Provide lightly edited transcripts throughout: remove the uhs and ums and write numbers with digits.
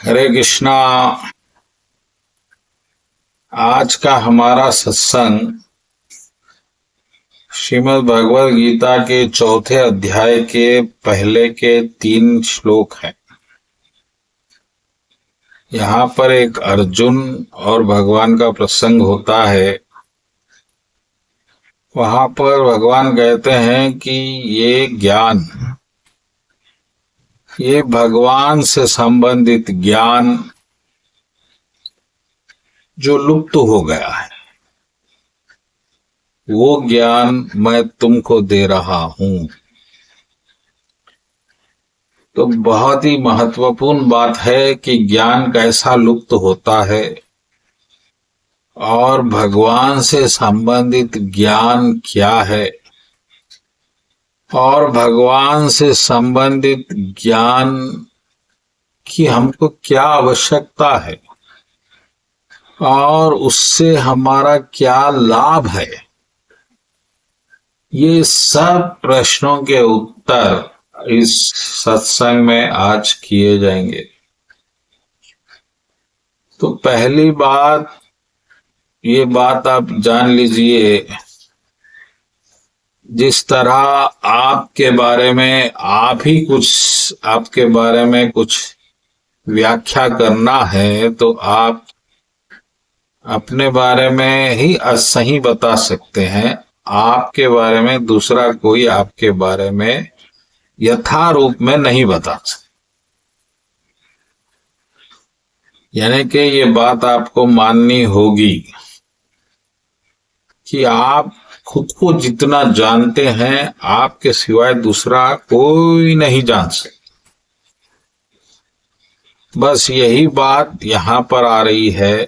हरे कृष्णा। आज का हमारा सत्संग श्रीमद् भगवद गीता के चौथे अध्याय के पहले के 3 श्लोक हैं। यहाँ पर एक अर्जुन और भगवान का प्रसंग होता है। वहां पर भगवान कहते हैं कि ये भगवान से संबंधित ज्ञान जो लुप्त हो गया है, वो ज्ञान मैं तुमको दे रहा हूं। तो बहुत ही महत्वपूर्ण बात है कि ज्ञान कैसा लुप्त होता है और भगवान से संबंधित ज्ञान क्या है और भगवान से संबंधित ज्ञान की हमको क्या आवश्यकता है और उससे हमारा क्या लाभ है। ये सब प्रश्नों के उत्तर इस सत्संग में आज किए जाएंगे। तो पहली बात, ये बात आप जान लीजिए, जिस तरह आपके बारे में कुछ व्याख्या करना है तो आप अपने बारे में ही सही बता सकते हैं। आपके बारे में दूसरा कोई आपके बारे में यथारूप में नहीं बता सकता। यानी कि ये बात आपको माननी होगी कि आप खुद को जितना जानते हैं आपके सिवाय दूसरा कोई नहीं जान सकता। बस यही बात यहां पर आ रही है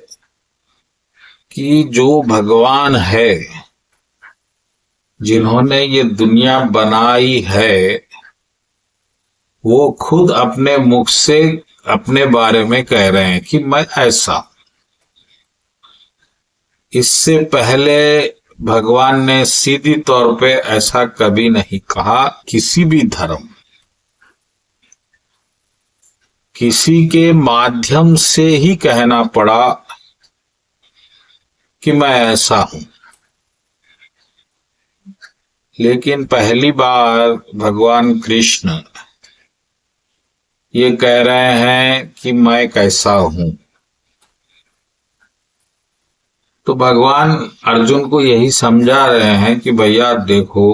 कि जो भगवान है, जिन्होंने ये दुनिया बनाई है, वो खुद अपने मुख से अपने बारे में कह रहे हैं कि मैं ऐसा। इससे पहले भगवान ने सीधी तौर पे ऐसा कभी नहीं कहा। किसी भी धर्म, किसी के माध्यम से ही कहना पड़ा कि मैं ऐसा हूं। लेकिन पहली बार भगवान कृष्ण ये कह रहे हैं कि मैं कैसा हूं। तो भगवान अर्जुन को यही समझा रहे हैं कि भैया देखो,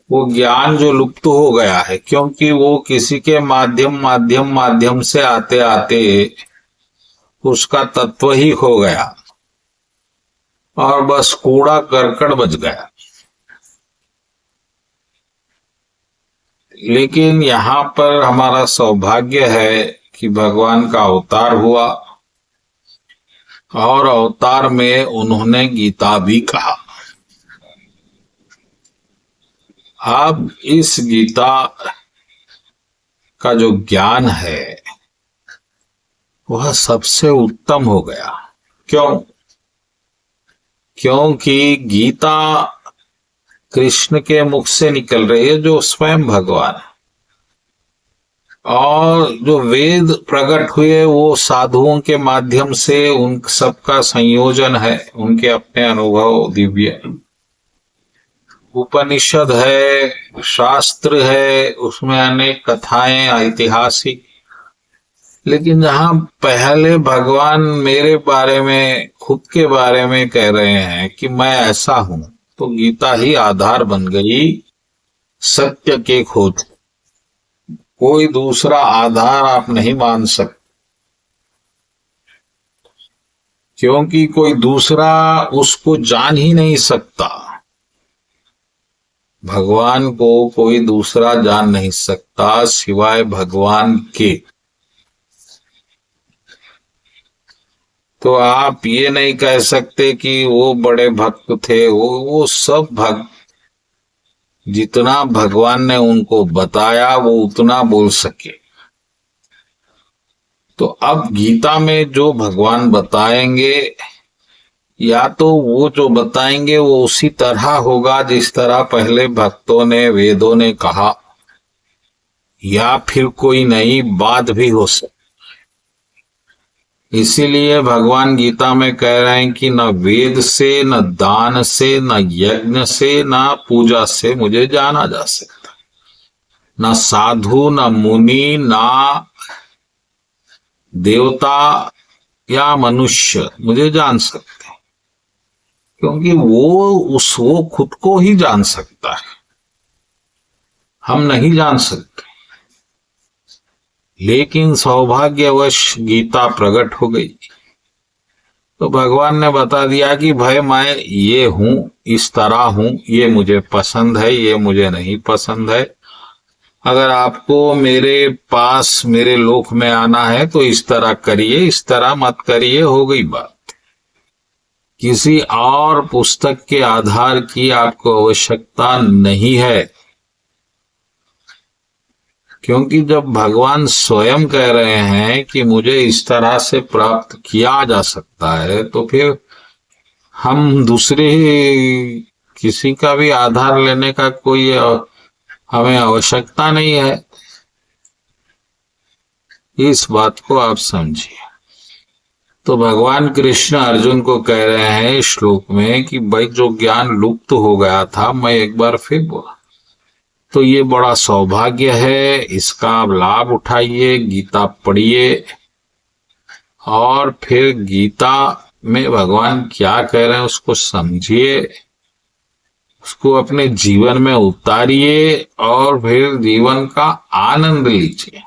वो ज्ञान जो लुप्त हो गया है, क्योंकि वो किसी के माध्यम से आते आते उसका तत्व ही खो गया और बस कूड़ा करकट बच गया। लेकिन यहाँ पर हमारा सौभाग्य है कि भगवान का अवतार हुआ और अवतार में उन्होंने गीता भी कहा। अब इस गीता का जो ज्ञान है वह सबसे उत्तम हो गया। क्योंकि गीता कृष्ण के मुख से निकल रही है, जो स्वयं भगवान है, और जो वेद प्रकट हुए वो साधुओं के माध्यम से उन सबका संयोजन है, उनके अपने अनुभव दिव्य। उपनिषद है, शास्त्र है, उसमें अनेक कथाएं ऐतिहासिक। लेकिन जहां पहले भगवान मेरे बारे में, खुद के बारे में कह रहे हैं कि मैं ऐसा हूं, तो गीता ही आधार बन गई सत्य के खोज। कोई दूसरा आधार आप नहीं मान सकते, क्योंकि कोई दूसरा उसको जान ही नहीं सकता। भगवान को कोई दूसरा जान नहीं सकता सिवाय भगवान के। तो आप ये नहीं कह सकते कि वो बड़े भक्त थे। वो सब भक्त, जितना भगवान ने उनको बताया वो उतना बोल सके। तो अब गीता में जो भगवान बताएंगे, या तो वो जो बताएंगे वो उसी तरह होगा जिस तरह पहले भक्तों ने, वेदों ने कहा। या फिर कोई नई बात भी हो सकती। इसीलिए भगवान गीता में कह रहे हैं कि न वेद से, न दान से, न यज्ञ से, न पूजा से मुझे जाना जा सकता, न साधु, न मुनि, न देवता या मनुष्य मुझे जान सकते हैं, क्योंकि वो खुद को ही जान सकता है, हम नहीं जान सकते। लेकिन सौभाग्यवश गीता प्रकट हो गई तो भगवान ने बता दिया कि भाई मैं ये हूं, इस तरह हूं, ये मुझे पसंद है, ये मुझे नहीं पसंद है। अगर आपको मेरे पास, मेरे लोक में आना है तो इस तरह करिए, इस तरह मत करिए, हो गई बात। किसी और पुस्तक के आधार की आपको आवश्यकता नहीं है, क्योंकि जब भगवान स्वयं कह रहे हैं कि मुझे इस तरह से प्राप्त किया जा सकता है, तो फिर हम दूसरे किसी का भी आधार लेने का कोई हमें आवश्यकता नहीं है। इस बात को आप समझिए। तो भगवान कृष्ण अर्जुन को कह रहे हैं इस श्लोक में कि भाई जो ज्ञान लुप्त हो गया था, मैं एक बार फिर बोला, तो ये बड़ा सौभाग्य है, इसका लाभ उठाइए, गीता पढ़िए और फिर गीता में भगवान क्या कह रहे हैं उसको समझिए, उसको अपने जीवन में उतारिए और फिर जीवन का आनंद लीजिए।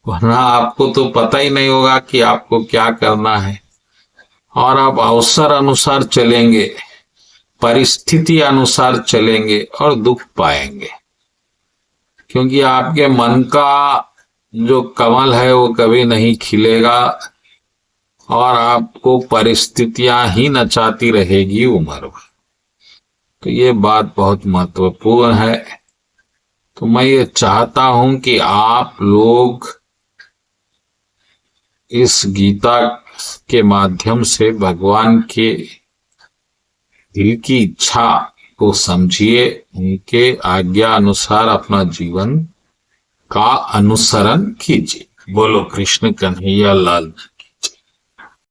वरना आपको तो पता ही नहीं होगा कि आपको क्या करना है, और आप अवसर अनुसार चलेंगे, परिस्थिति अनुसार चलेंगे और दुख पाएंगे, क्योंकि आपके मन का जो कमल है वो कभी नहीं खिलेगा और आपको परिस्थितियां ही नचाती रहेगी उम्र भर। तो ये बात बहुत महत्वपूर्ण है। तो मैं ये चाहता हूं कि आप लोग इस गीता के माध्यम से भगवान के दिल की इच्छा को समझिए, उनके आज्ञा अनुसार अपना जीवन का अनुसरण कीजिए। बोलो कृष्ण कन्हैया लाल।